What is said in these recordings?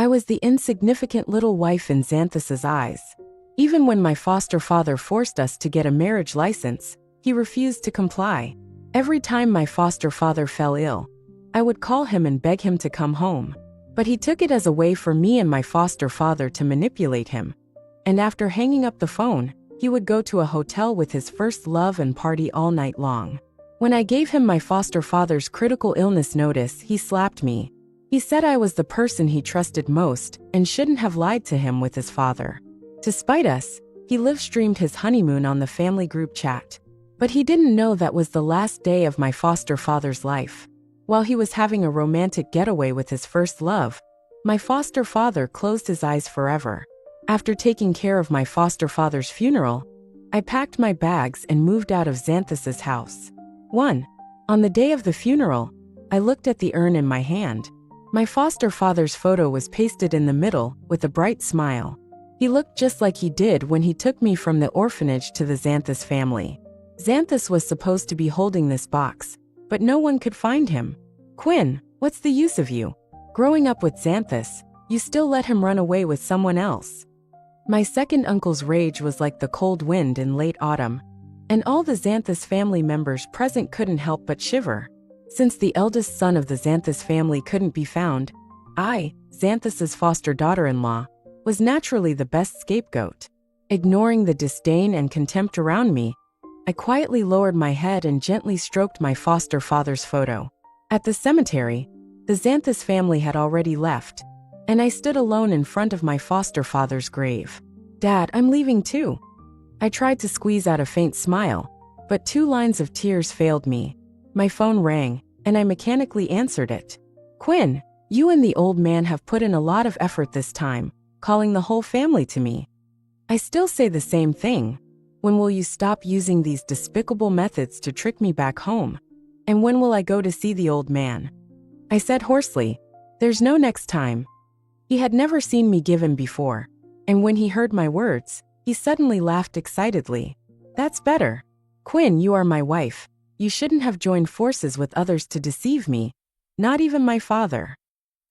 was the insignificant little wife in Xanthus's eyes. Even when my foster father forced us to get a marriage license, he refused to comply. Every time my foster father fell ill, I would call him and beg him to come home. But he took it as a way for me and my foster father to manipulate him. And after hanging up the phone, he would go to a hotel with his first love and party all night long. When I gave him my foster father's critical illness notice, he slapped me. He said I was the person he trusted most and shouldn't have lied to him with his father. To spite us, he live-streamed his honeymoon on the family group chat. But he didn't know that was the last day of my foster father's life. While he was having a romantic getaway with his first love, my foster father closed his eyes forever. After taking care of my foster father's funeral, I packed my bags and moved out of Xanthus's house. On the day of the funeral, I looked at the urn in my hand. My foster father's photo was pasted in the middle with a bright smile. He looked just like he did when he took me from the orphanage to the Xanthus family. Xanthus was supposed to be holding this box, but no one could find him. Quinn, what's the use of you? Growing up with Xanthus, you still let him run away with someone else. My second uncle's rage was like the cold wind in late autumn, and all the Xanthus family members present couldn't help but shiver. Since the eldest son of the Xanthus family couldn't be found, I, Xanthus's foster daughter-in-law, was naturally the best scapegoat. Ignoring the disdain and contempt around me, I quietly lowered my head and gently stroked my foster father's photo. At the cemetery, the Xanthus family had already left, and I stood alone in front of my foster father's grave. Dad, I'm leaving too. I tried to squeeze out a faint smile, but 2 lines of tears failed me. My phone rang, and I mechanically answered it. Quinn, you and the old man have put in a lot of effort this time, calling the whole family to me. I still say the same thing. When will you stop using these despicable methods to trick me back home? And when will I go to see the old man? I said hoarsely, there's no next time. He had never seen me give in before, and when he heard my words, he suddenly laughed excitedly. That's better. Quinn, you are my wife. You shouldn't have joined forces with others to deceive me, not even my father.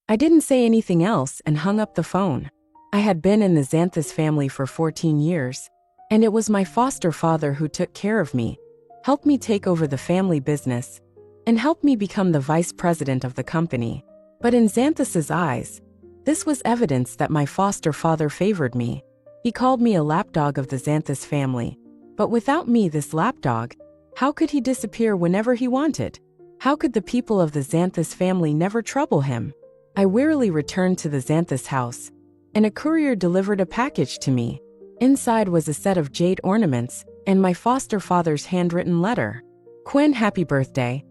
I didn't say anything else and hung up the phone. I had been in the Xanthus family for 14 years, and it was my foster father who took care of me, helped me take over the family business, and helped me become the vice president of the company. But in Xanthus's eyes, this was evidence that my foster father favored me. He called me a lapdog of the Xanthus family. But without me, this lapdog, how could he disappear whenever he wanted? How could the people of the Xanthus family never trouble him? I wearily returned to the Xanthus house, and a courier delivered a package to me. Inside was a set of jade ornaments and my foster father's handwritten letter. Quinn, happy birthday.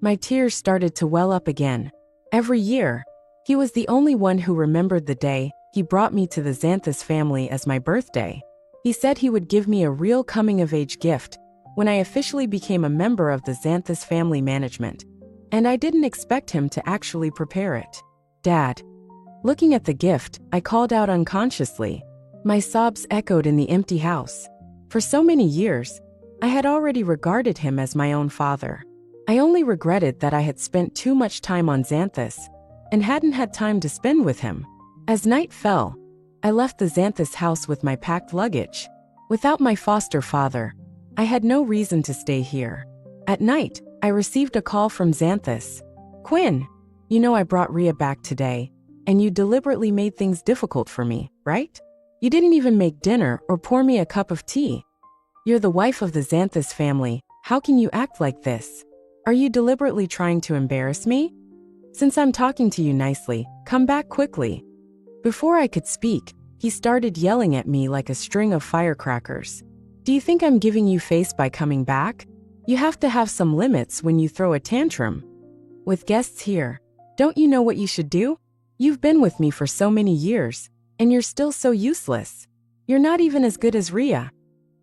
My tears started to well up again. Every year, he was the only one who remembered the day he brought me to the Xanthus family as my birthday. He said he would give me a real coming-of-age gift when I officially became a member of the Xanthus family management, and I didn't expect him to actually prepare it. Dad. Looking at the gift, I called out unconsciously. My sobs echoed in the empty house. For so many years, I had already regarded him as my own father. I only regretted that I had spent too much time on Xanthus and hadn't had time to spend with him. As night fell, I left the Xanthus house with my packed luggage. Without my foster father, I had no reason to stay here. At night, I received a call from Xanthus. Quinn, you know I brought Rhea back today, and you deliberately made things difficult for me, right? You didn't even make dinner or pour me a cup of tea. You're the wife of the Xanthus family. How can you act like this? Are you deliberately trying to embarrass me? Since I'm talking to you nicely, come back quickly. Before I could speak, he started yelling at me like a string of firecrackers. Do you think I'm giving you face by coming back? You have to have some limits when you throw a tantrum. With guests here, don't you know what you should do? You've been with me for so many years, and you're still so useless. You're not even as good as Rhea.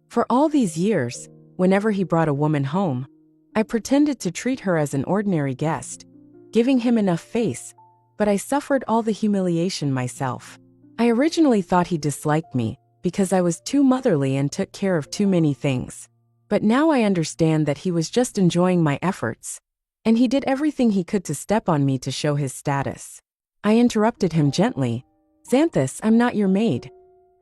For all these years, whenever he brought a woman home, I pretended to treat her as an ordinary guest, giving him enough face, but I suffered all the humiliation myself. I originally thought he disliked me because I was too motherly and took care of too many things. But now I understand that he was just enjoying my efforts, and he did everything he could to step on me to show his status. I interrupted him gently. Xanthus, I'm not your maid.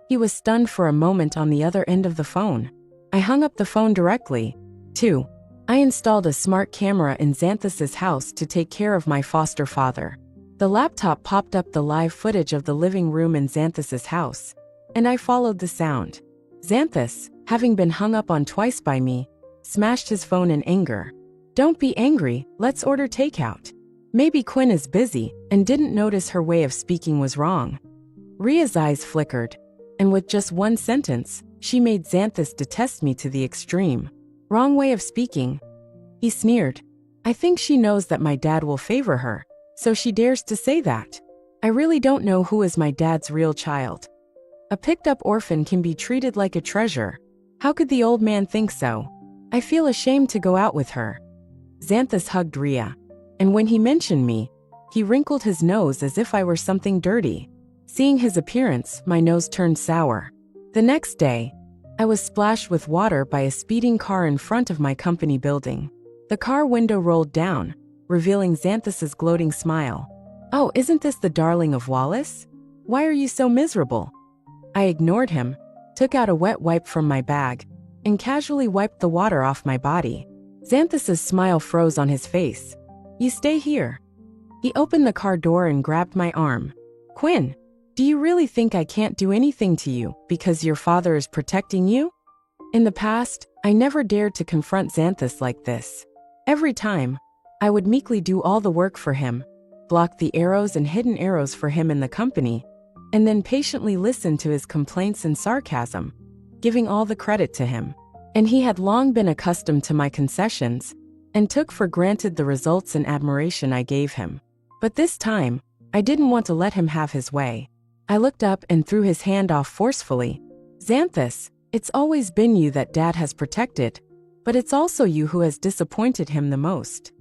He was stunned for a moment on the other end of the phone. I hung up the phone directly. 2. I installed a smart camera in Xanthus's house to take care of my foster father. The laptop popped up the live footage of the living room in Xanthus's house, and I followed the sound. Xanthus, having been hung up on twice by me, smashed his phone in anger. Don't be angry, let's order takeout. Maybe Quinn is busy and didn't notice her way of speaking was wrong. Ria's eyes flickered, and with just one sentence, she made Xanthus detest me to the extreme. Wrong way of speaking. He sneered. I think she knows that my dad will favor her, so she dares to say that. I really don't know who is my dad's real child. A picked-up orphan can be treated like a treasure. How could the old man think so? I feel ashamed to go out with her. Xanthus hugged Ria, and when he mentioned me, he wrinkled his nose as if I were something dirty. Seeing his appearance, my nose turned sour. The next day, I was splashed with water by a speeding car in front of my company building. The car window rolled down, revealing Xanthus's gloating smile. Oh, isn't this the darling of Wallace? Why are you so miserable? I ignored him, took out a wet wipe from my bag, and casually wiped the water off my body. Xanthus's smile froze on his face. You stay here. He opened the car door and grabbed my arm. Quinn, do you really think I can't do anything to you because your father is protecting you? In the past, I never dared to confront Xanthus like this. Every time, I would meekly do all the work for him, block the arrows and hidden arrows for him in the company, and then patiently listen to his complaints and sarcasm, giving all the credit to him. And he had long been accustomed to my concessions, and took for granted the results and admiration I gave him. But this time, I didn't want to let him have his way. I looked up and threw his hand off forcefully. Xanthus, it's always been you that Dad has protected, but it's also you who has disappointed him the most.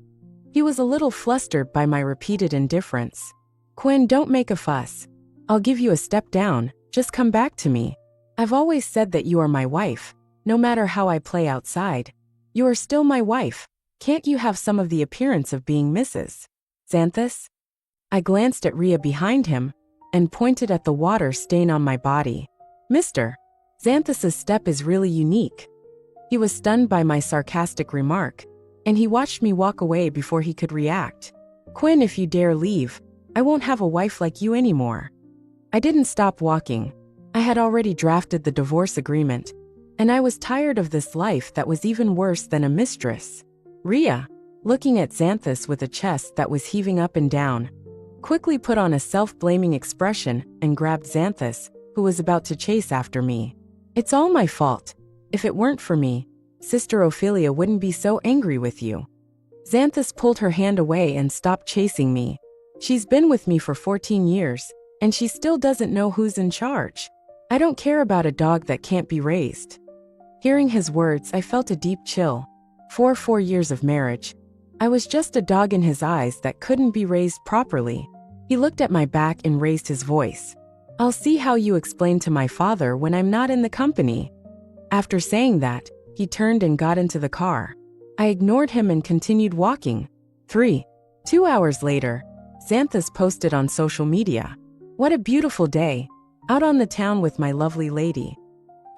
He was a little flustered by my repeated indifference. Quinn, don't make a fuss. I'll give you a step down, just come back to me. I've always said that you are my wife, no matter how I play outside. You are still my wife. Can't you have some of the appearance of being Mrs. Xanthus? I glanced at Ria behind him, and pointed at the water stain on my body. Mr. Xanthus's step is really unique. He was stunned by my sarcastic remark, and he watched me walk away before he could react. Quinn, if you dare leave, I won't have a wife like you anymore. I didn't stop walking. I had already drafted the divorce agreement, and I was tired of this life that was even worse than a mistress. Ria, looking at Xanthus with a chest that was heaving up and down, quickly put on a self-blaming expression and grabbed Xanthus, who was about to chase after me. It's all my fault. If it weren't for me, Sister Ophelia wouldn't be so angry with you. Xanthus pulled her hand away and stopped chasing me. She's been with me for 14 years, and she still doesn't know who's in charge. I don't care about a dog that can't be raised. Hearing his words, I felt a deep chill. For 4 years of marriage, I was just a dog in his eyes that couldn't be raised properly. He looked at my back and raised his voice. I'll see how you explain to my father when I'm not in the company. After saying that, he turned and got into the car. I ignored him and continued walking. 2 hours later, Xanthus posted on social media. What a beautiful day, out on the town with my lovely lady.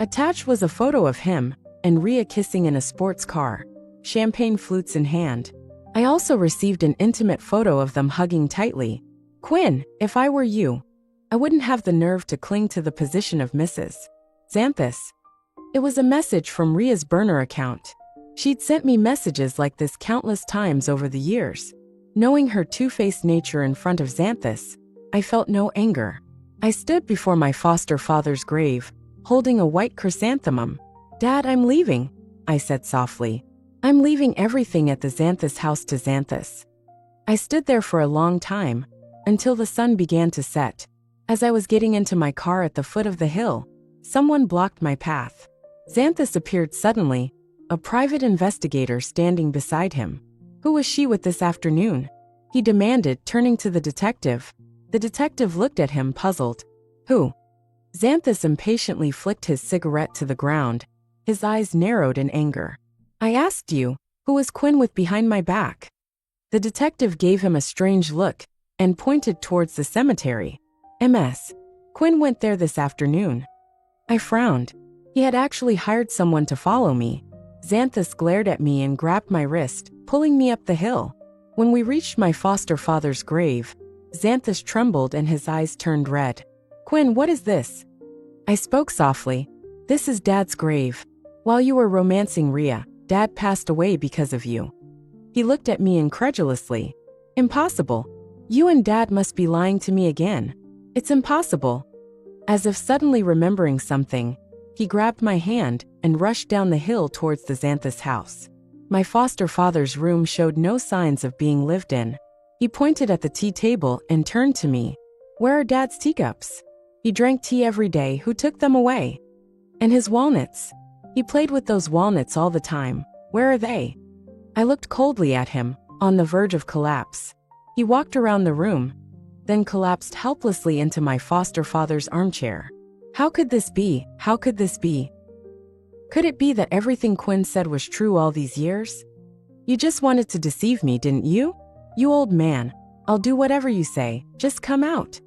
Attached was a photo of him and Ria kissing in a sports car, champagne flutes in hand. I also received an intimate photo of them hugging tightly. Quinn, if I were you, I wouldn't have the nerve to cling to the position of Mrs. Xanthus. It was a message from Ria's burner account. She'd sent me messages like this countless times over the years. Knowing her two-faced nature in front of Xanthus, I felt no anger. I stood before my foster father's grave, holding a white chrysanthemum. Dad, I'm leaving, I said softly. I'm leaving everything at the Xanthus house to Xanthus. I stood there for a long time, until the sun began to set. As I was getting into my car at the foot of the hill, someone blocked my path. Xanthus appeared suddenly, a private investigator standing beside him. Who was she with this afternoon? He demanded, turning to the detective. The detective looked at him, puzzled. Who? Xanthus impatiently flicked his cigarette to the ground. His eyes narrowed in anger. I asked you, who was Quinn with behind my back? The detective gave him a strange look and pointed towards the cemetery. Ms. Quinn went there this afternoon. I frowned. He had actually hired someone to follow me. Xanthus glared at me and grabbed my wrist, pulling me up the hill. When we reached my foster father's grave, Xanthus trembled and his eyes turned red. Quinn, what is this? I spoke softly. This is Dad's grave. While you were romancing Rhea, Dad passed away because of you. He looked at me incredulously. Impossible. You and Dad must be lying to me again. It's impossible. As if suddenly remembering something, he grabbed my hand and rushed down the hill towards the Xanthus house. My foster father's room showed no signs of being lived in. He pointed at the tea table and turned to me. Where are Dad's teacups? He drank tea every day. Who took them away? And his walnuts? He played with those walnuts all the time. Where are they? I looked coldly at him, on the verge of collapse. He walked around the room, then collapsed helplessly into my foster father's armchair. How could this be? How could this be? Could it be that everything Quinn said was true all these years? You just wanted to deceive me, didn't you? You old man. I'll do whatever you say. Just come out.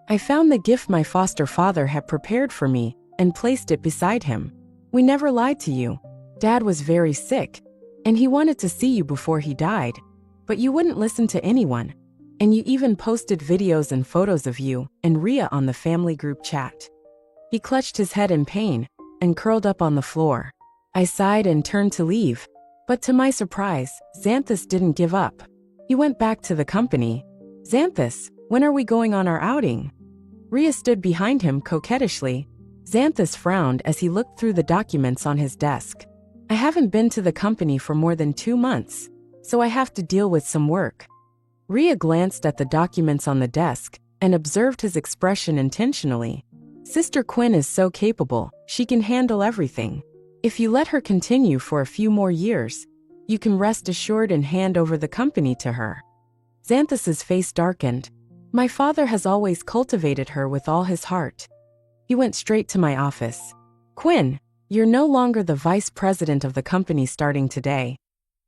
I found the gift my foster father had prepared for me and placed it beside him. We never lied to you. Dad was very sick, and he wanted to see you before he died, but you wouldn't listen to anyone. And you even posted videos and photos of you and Rhea on the family group chat. He clutched his head in pain and curled up on the floor. I sighed and turned to leave, but to my surprise, Xanthus didn't give up. He went back to the company. Xanthus, when are we going on our outing? Rhea stood behind him coquettishly. Xanthus frowned as he looked through the documents on his desk. I haven't been to the company for more than 2 months, so I have to deal with some work. Rhea glanced at the documents on the desk and observed his expression intentionally. Sister Quinn is so capable, she can handle everything. If you let her continue for a few more years, you can rest assured and hand over the company to her. Xanthus's face darkened. My father has always cultivated her with all his heart. He went straight to my office. Quinn, you're no longer the vice president of the company starting today.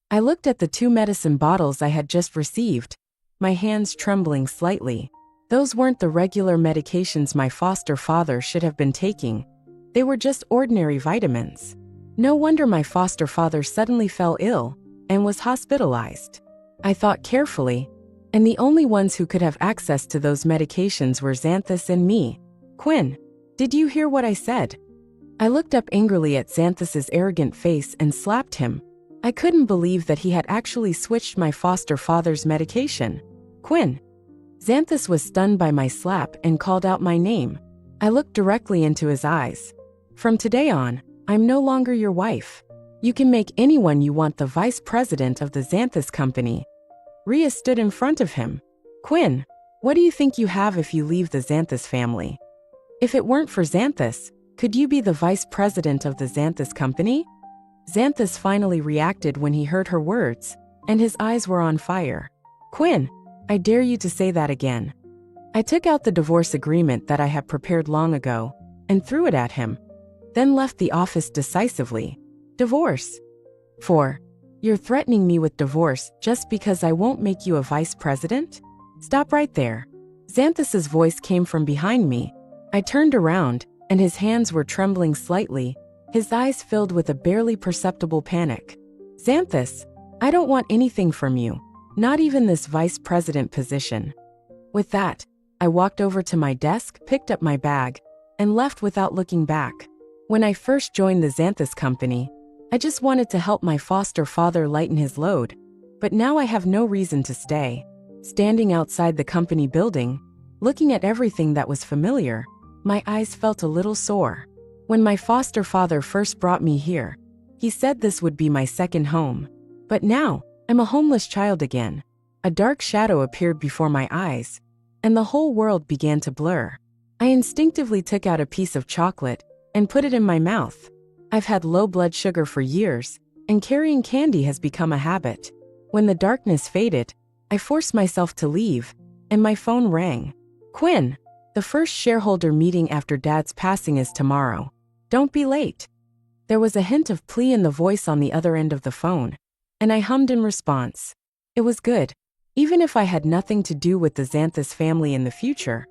I looked at the 2 medicine bottles I had just received, my hands trembling slightly. Those weren't the regular medications my foster father should have been taking. They were just ordinary vitamins. No wonder my foster father suddenly fell ill and was hospitalized. I thought carefully, and the only ones who could have access to those medications were Xanthus and me. Quinn, did you hear what I said? I looked up angrily at Xanthus's arrogant face and slapped him. I couldn't believe that he had actually switched my foster father's medication. Quinn. Xanthus was stunned by my slap and called out my name. I looked directly into his eyes. From today on, I'm no longer your wife. You can make anyone you want the vice president of the Xanthus company. Rhea stood in front of him. Quinn, what do you think you have if you leave the Xanthus family? If it weren't for Xanthus, could you be the vice president of the Xanthus company? Xanthus finally reacted when he heard her words, and his eyes were on fire. Quinn, I dare you to say that again. I took out the divorce agreement that I had prepared long ago and threw it at him, then left the office decisively. Divorce? 4. You're threatening me with divorce just because I won't make you a vice president? Stop right there. Xanthus's voice came from behind me. I turned around, and his hands were trembling slightly, his eyes filled with a barely perceptible panic. Xanthus, I don't want anything from you, not even this vice president position. With that, I walked over to my desk, picked up my bag, and left without looking back. When I first joined the Xanthus company, I just wanted to help my foster father lighten his load, but now I have no reason to stay. Standing outside the company building, looking at everything that was familiar, my eyes felt a little sore. When my foster father first brought me here, he said this would be my second home. But now, I'm a homeless child again. A dark shadow appeared before my eyes, and the whole world began to blur. I instinctively took out a piece of chocolate and put it in my mouth. I've had low blood sugar for years, and carrying candy has become a habit. When the darkness faded, I forced myself to leave, and my phone rang. Quinn, the first shareholder meeting after Dad's passing is tomorrow. Don't be late. There was a hint of plea in the voice on the other end of the phone, and I hummed in response. It was good. Even if I had nothing to do with the Xanthus family in the future,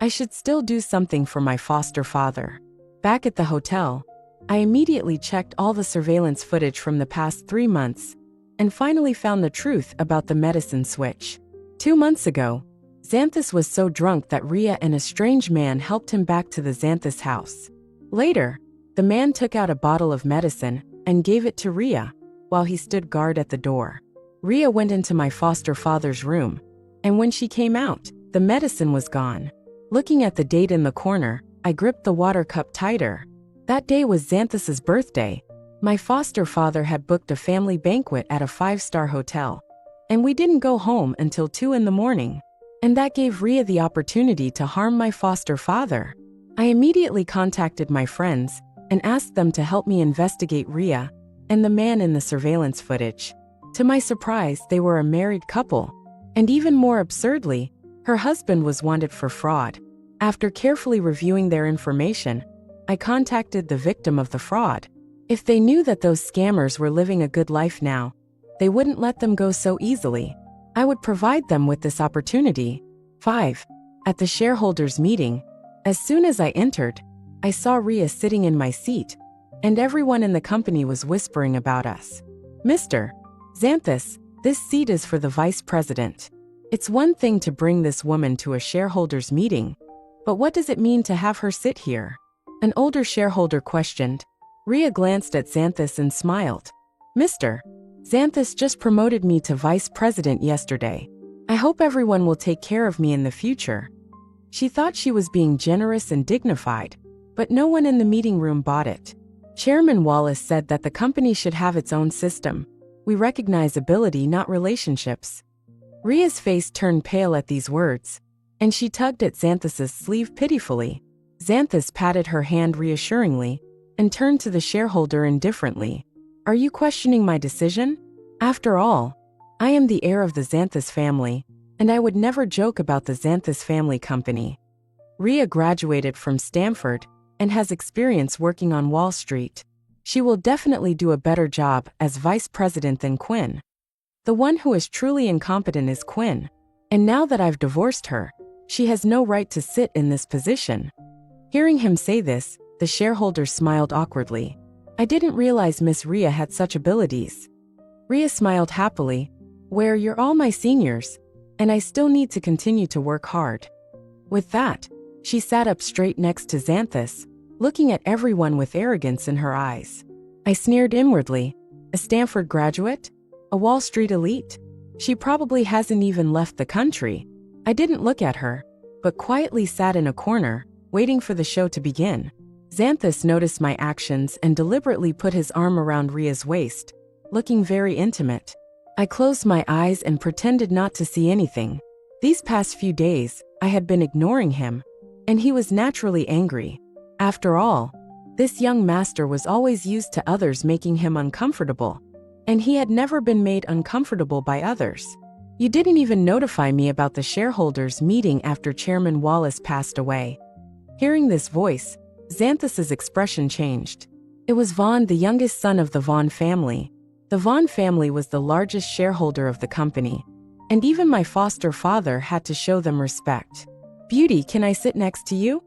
I should still do something for my foster father. Back at the hotel, I immediately checked all the surveillance footage from the past 3 months and finally found the truth about the medicine switch. 2 months ago, Xanthus was so drunk that Rhea and a strange man helped him back to the Xanthus house. Later, the man took out a bottle of medicine and gave it to Rhea while he stood guard at the door. Rhea went into my foster father's room, and when she came out, the medicine was gone. Looking at the date in the corner, I gripped the water cup tighter. That day was Xanthus's birthday. My foster father had booked a family banquet at a 5-star hotel, and we didn't go home until 2 in the morning. And that gave Rhea the opportunity to harm my foster father. I immediately contacted my friends and asked them to help me investigate Rhea and the man in the surveillance footage. To my surprise, they were a married couple, and even more absurdly, her husband was wanted for fraud. After carefully reviewing their information, I contacted the victim of the fraud. If they knew that those scammers were living a good life now, they wouldn't let them go so easily. I would provide them with this opportunity. 5. At the shareholders meeting, as soon as I entered, I saw Rhea sitting in my seat, and everyone in the company was whispering about us. Mr. Xanthus, this seat is for the vice president. It's one thing to bring this woman to a shareholders meeting, but what does it mean to have her sit here? An older shareholder questioned. Rhea glanced at Xanthus and smiled. Mr. Xanthus just promoted me to vice president yesterday. I hope everyone will take care of me in the future. She thought she was being generous and dignified, but no one in the meeting room bought it. Chairman Wallace said that the company should have its own system. We recognize ability, not relationships. Rhea's face turned pale at these words, and she tugged at Xanthus's sleeve pitifully. Xanthus patted her hand reassuringly and turned to the shareholder indifferently. Are you questioning my decision? After all, I am the heir of the Xanthus family, and I would never joke about the Xanthus family company. Rhea graduated from Stanford and has experience working on Wall Street. She will definitely do a better job as vice president than Quinn. The one who is truly incompetent is Quinn, and now that I've divorced her, she has no right to sit in this position. Hearing him say this, the shareholder smiled awkwardly. I didn't realize Miss Rhea had such abilities. Rhea smiled happily. Well, you're all my seniors, and I still need to continue to work hard. With that, she sat up straight next to Xanthus, looking at everyone with arrogance in her eyes. I sneered inwardly. A Stanford graduate? A Wall Street elite? She probably hasn't even left the country. I didn't look at her, but quietly sat in a corner, waiting for the show to begin. Xanthus noticed my actions and deliberately put his arm around Rhea's waist, looking very intimate. I closed my eyes and pretended not to see anything. These past few days, I had been ignoring him, and he was naturally angry. After all, this young master was always used to others making him uncomfortable, and he had never been made uncomfortable by others. You didn't even notify me about the shareholders meeting after Chairman Wallace passed away. Hearing this voice, Xanthus's expression changed. It was Vaughn, the youngest son of the Vaughn family. The Vaughn family was the largest shareholder of the company, and even my foster father had to show them respect. Beauty, can I sit next to you?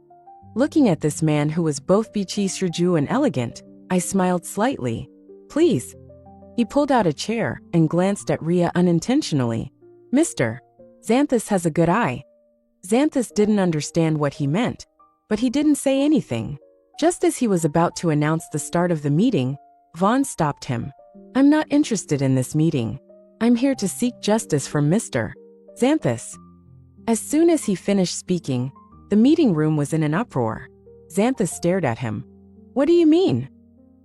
Looking at this man who was both betrayal and elegant, I smiled slightly. Please. He pulled out a chair and glanced at Rhea unintentionally. Mr. Xanthus has a good eye. Xanthus didn't understand what he meant, but he didn't say anything. Just as he was about to announce the start of the meeting, Vaughn stopped him. I'm not interested in this meeting. I'm here to seek justice from Mr. Xanthus. As soon as he finished speaking, the meeting room was in an uproar. Xanthus stared at him. What do you mean?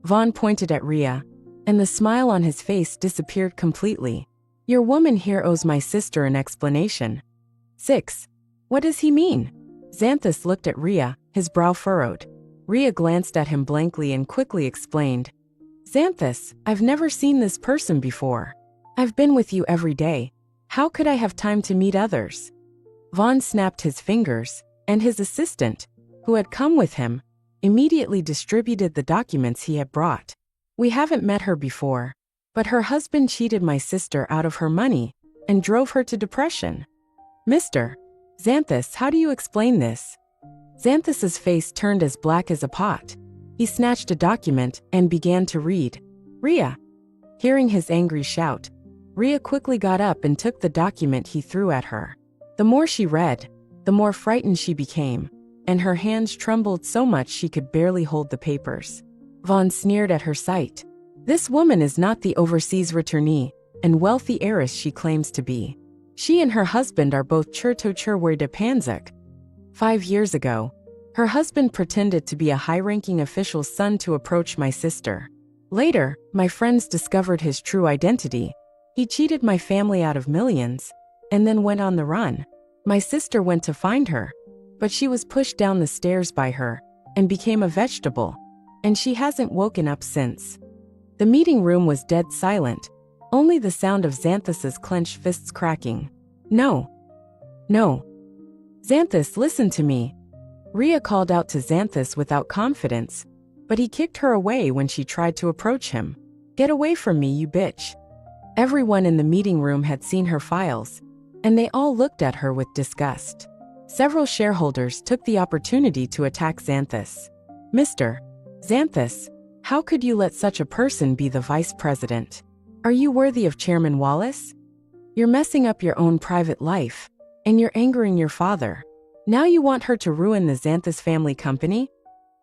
Vaughn pointed at Rhea, and the smile on his face disappeared completely. Your woman here owes my sister an explanation. 6. What does he mean? Xanthus looked at Rhea, his brow furrowed. Rhea glanced at him blankly and quickly explained. Xanthus, I've never seen this person before. I've been with you every day. How could I have time to meet others? Vaughn snapped his fingers, and his assistant, who had come with him, immediately distributed the documents he had brought. We haven't met her before, but her husband cheated my sister out of her money and drove her to depression. Mr. Xanthus, how do you explain this? Xanthus's face turned as black as a pot. He snatched a document and began to read. Rhea. Hearing his angry shout, Rhea quickly got up and took the document he threw at her. The more she read, the more frightened she became, and her hands trembled so much she could barely hold the papers. Vaughn sneered at her sight. This woman is not the overseas returnee and wealthy heiress she claims to be. She and her husband are both Chertocherwe de Panzak. 5 years ago, her husband pretended to be a high-ranking official's son to approach my sister. Later, my friends discovered his true identity. He cheated my family out of millions, and then went on the run. My sister went to find her, but she was pushed down the stairs by her, and became a vegetable, and she hasn't woken up since. The meeting room was dead silent, only the sound of Xanthus's clenched fists cracking. No. No. Xanthus, listen to me. Rhea called out to Xanthus without confidence, but he kicked her away when she tried to approach him. Get away from me, you bitch. Everyone in the meeting room had seen her files, and they all looked at her with disgust. Several shareholders took the opportunity to attack Xanthus. Mr. Xanthus, how could you let such a person be the vice president? Are you worthy of Chairman Wallace? You're messing up your own private life, and you're angering your father. Now you want her to ruin the Xanthus family company?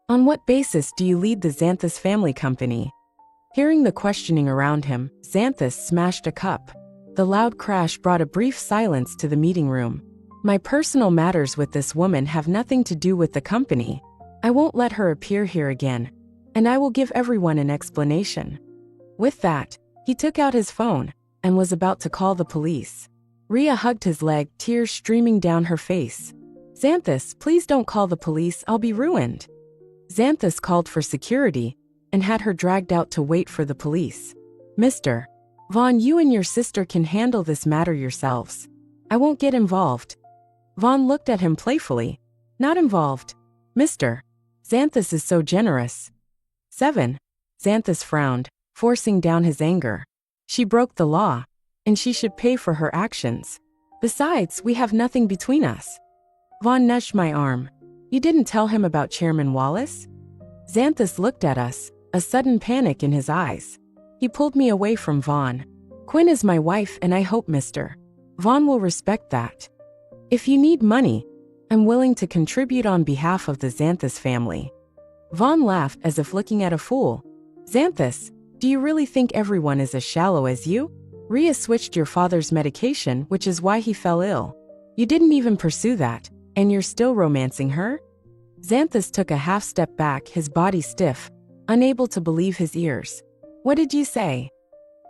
On what basis do you lead the Xanthus family company? Hearing the questioning around him, Xanthus smashed a cup. The loud crash brought a brief silence to the meeting room. My personal matters with this woman have nothing to do with the company. I won't let her appear here again, and I will give everyone an explanation. With that, he took out his phone and was about to call the police. Rhea hugged his leg, tears streaming down her face. Xanthus, please don't call the police, I'll be ruined. Xanthus called for security and had her dragged out to wait for the police. Mr. Vaughn, you and your sister can handle this matter yourselves. I won't get involved. Vaughn looked at him playfully. Not involved. Mr. Xanthus is so generous. 7. Xanthus frowned, forcing down his anger. She broke the law, and she should pay for her actions. Besides, we have nothing between us. Vaughn nudged my arm. You didn't tell him about Chairman Wallace? Xanthus looked at us, a sudden panic in his eyes. He pulled me away from Vaughn. Quinn is my wife, and I hope Mr. Vaughn will respect that. If you need money, I'm willing to contribute on behalf of the Xanthus family. Vaughn laughed as if looking at a fool. Xanthus, do you really think everyone is as shallow as you? Rhea switched your father's medication, which is why he fell ill. You didn't even pursue that, and you're still romancing her? Xanthus took a half step back, his body stiff, unable to believe his ears. What did you say?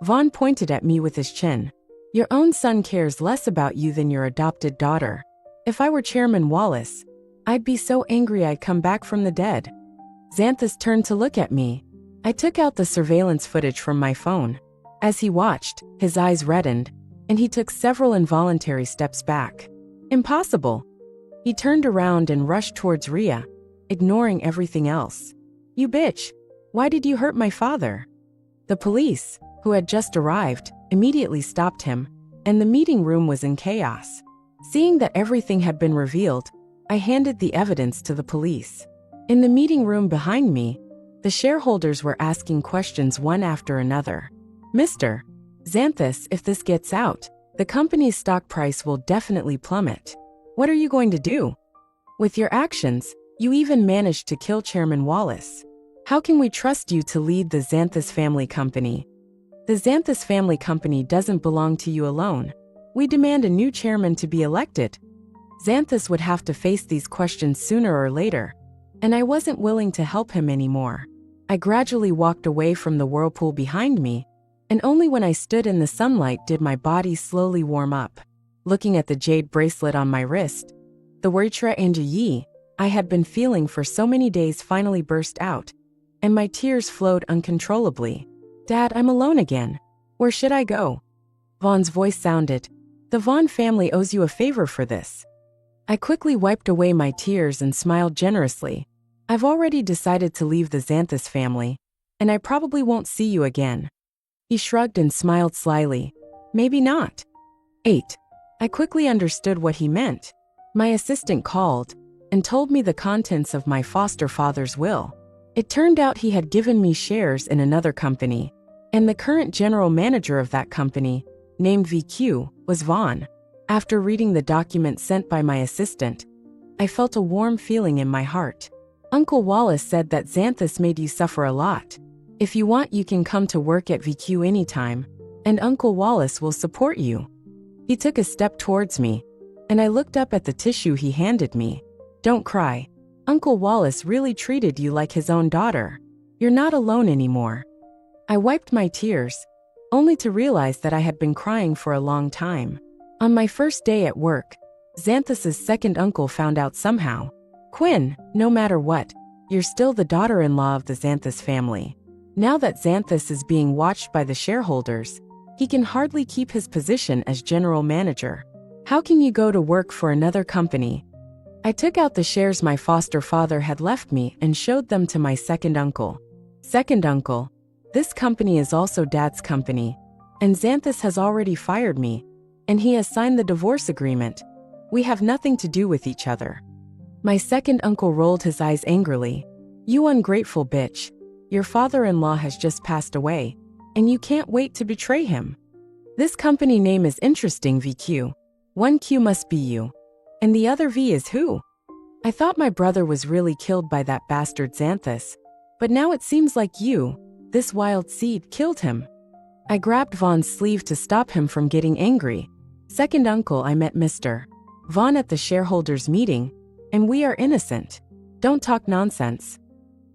Vaughn pointed at me with his chin. Your own son cares less about you than your adopted daughter. If I were Chairman Wallace, I'd be so angry I'd come back from the dead. Xanthus turned to look at me. I took out the surveillance footage from my phone. As he watched, his eyes reddened, and he took several involuntary steps back. Impossible. He turned around and rushed towards Rhea, ignoring everything else. You bitch! Why did you hurt my father? The police, who had just arrived, immediately stopped him, and the meeting room was in chaos. Seeing that everything had been revealed, I handed the evidence to the police. In the meeting room behind me, the shareholders were asking questions one after another. Mr. Xanthus, if this gets out, the company's stock price will definitely plummet. What are you going to do? With your actions, you even managed to kill Chairman Wallace. How can we trust you to lead the Xanthus family company? The Xanthus family company doesn't belong to you alone. We demand a new chairman to be elected. Xanthus would have to face these questions sooner or later, and I wasn't willing to help him anymore. I gradually walked away from the whirlpool behind me, and only when I stood in the sunlight did my body slowly warm up. Looking at the jade bracelet on my wrist, the Wuritra and Yi I had been feeling for so many days finally burst out, and my tears flowed uncontrollably. Dad, I'm alone again. Where should I go? Vaughn's voice sounded. The Vaughn family owes you a favor for this. I quickly wiped away my tears and smiled generously. I've already decided to leave the Xanthus family, and I probably won't see you again. He shrugged and smiled slyly. Maybe not. 8. I quickly understood what he meant. My assistant called, and told me the contents of my foster father's will. It turned out he had given me shares in another company, and the current general manager of that company, named VQ, was Vaughn. After reading the document sent by my assistant, I felt a warm feeling in my heart. Uncle Wallace said that Xanthus made you suffer a lot. If you want, you can come to work at VQ anytime, and Uncle Wallace will support you. He took a step towards me, and I looked up at the tissue he handed me. Don't cry. Uncle Wallace really treated you like his own daughter. You're not alone anymore. I wiped my tears, only to realize that I had been crying for a long time. On my first day at work, Xanthus's second uncle found out somehow. Quinn, no matter what, you're still the daughter-in-law of the Xanthus family. Now that Xanthus is being watched by the shareholders, he can hardly keep his position as general manager. How can you go to work for another company? I took out the shares my foster father had left me and showed them to my second uncle. Second uncle, this company is also Dad's company, and Xanthus has already fired me, and he has signed the divorce agreement. We have nothing to do with each other. My second uncle rolled his eyes angrily. You ungrateful bitch. Your father-in-law has just passed away, and you can't wait to betray him. This company name is interesting, VQ. One Q must be you. And the other V is who? I thought my brother was really killed by that bastard Xanthus, but now it seems like you, this wild seed, killed him. I grabbed Vaughn's sleeve to stop him from getting angry. Second uncle, I met Mr. Vaughn at the shareholders meeting, and we are innocent. Don't talk nonsense.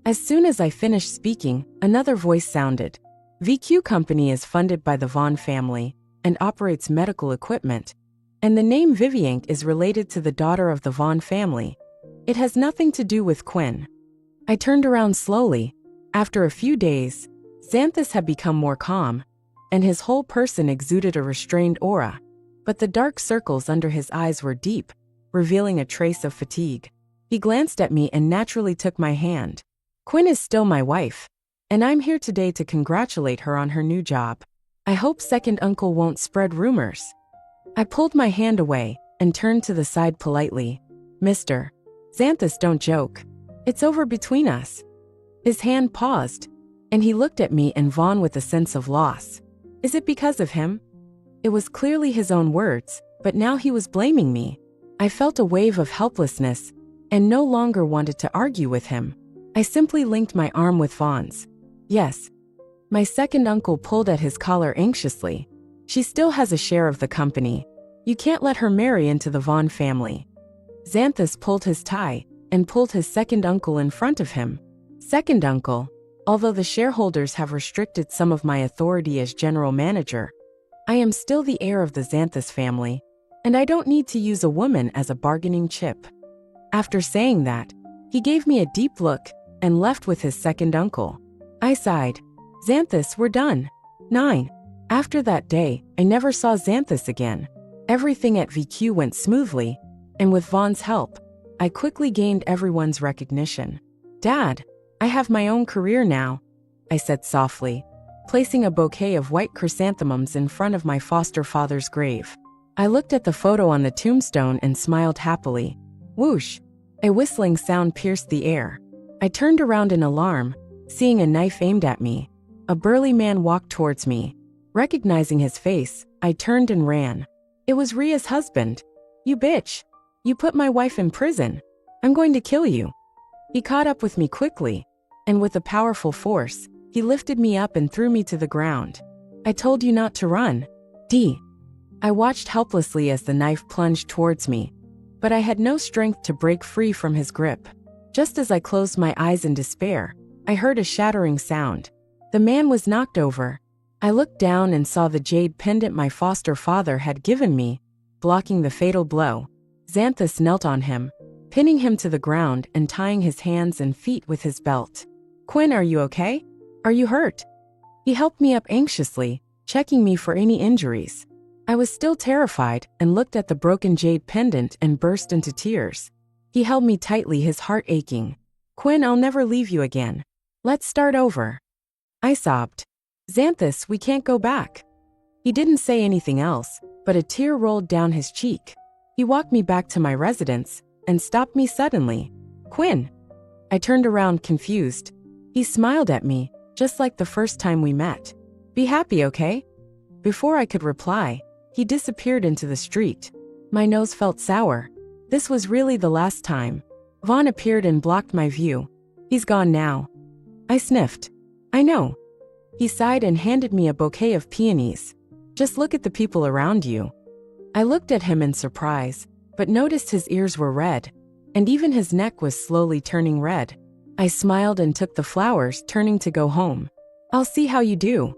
As soon as I finished speaking, another voice sounded. VQ Company is funded by the Vaughn family and operates medical equipment, and the name Viviank is related to the daughter of the Vaughn family. It has nothing to do with Quinn. I turned around slowly. After a few days, Xanthus had become more calm, and his whole person exuded a restrained aura, but the dark circles under his eyes were deep, revealing a trace of fatigue. He glanced at me and naturally took my hand. Quinn is still my wife, and I'm here today to congratulate her on her new job. I hope second uncle won't spread rumors. I pulled my hand away and turned to the side politely. Mr. Xanthus, don't joke. It's over between us. His hand paused, and he looked at me and Vaughn with a sense of loss. Is it because of him? It was clearly his own words, but now he was blaming me. I felt a wave of helplessness and no longer wanted to argue with him. I simply linked my arm with Vaughn's. Yes. My second uncle pulled at his collar anxiously. She still has a share of the company. You can't let her marry into the Vaughn family. Xanthus pulled his tie and pulled his second uncle in front of him. Second uncle, although the shareholders have restricted some of my authority as general manager, I am still the heir of the Xanthus family, and I don't need to use a woman as a bargaining chip. After saying that, he gave me a deep look and left with his second uncle. I sighed. Xanthus, we're done. 9. After that day, I never saw Xanthus again. Everything at VQ went smoothly, and with Vaughn's help, I quickly gained everyone's recognition. Dad, I have my own career now, I said softly, placing a bouquet of white chrysanthemums in front of my foster father's grave. I looked at the photo on the tombstone and smiled happily. Whoosh! A whistling sound pierced the air. I turned around in alarm, seeing a knife aimed at me. A burly man walked towards me. Recognizing his face, I turned and ran. It was Ria's husband. You bitch! You put my wife in prison. I'm going to kill you. He caught up with me quickly, and with a powerful force, he lifted me up and threw me to the ground. I told you not to run. D. I watched helplessly as the knife plunged towards me, but I had no strength to break free from his grip. Just as I closed my eyes in despair, I heard a shattering sound. The man was knocked over. I looked down and saw the jade pendant my foster father had given me, blocking the fatal blow. Xanthus knelt on him, pinning him to the ground and tying his hands and feet with his belt. Quinn, are you okay? Are you hurt? He helped me up anxiously, checking me for any injuries. I was still terrified and looked at the broken jade pendant and burst into tears. He held me tightly, his heart aching. Quinn, I'll never leave you again. Let's start over. I sobbed. Xanthus, we can't go back. He didn't say anything else, but a tear rolled down his cheek. He walked me back to my residence, and stopped me suddenly. "Quinn." I turned around confused. He smiled at me, just like the first time we met. "Be happy, okay?" Before I could reply, he disappeared into the street. My nose felt sour. This was really the last time. Vaughn appeared and blocked my view. "He's gone now." I sniffed. "I know." He sighed and handed me a bouquet of peonies. "Just look at the people around you." I looked at him in surprise, but noticed his ears were red, and even his neck was slowly turning red. I smiled and took the flowers, turning to go home. "I'll see how you do."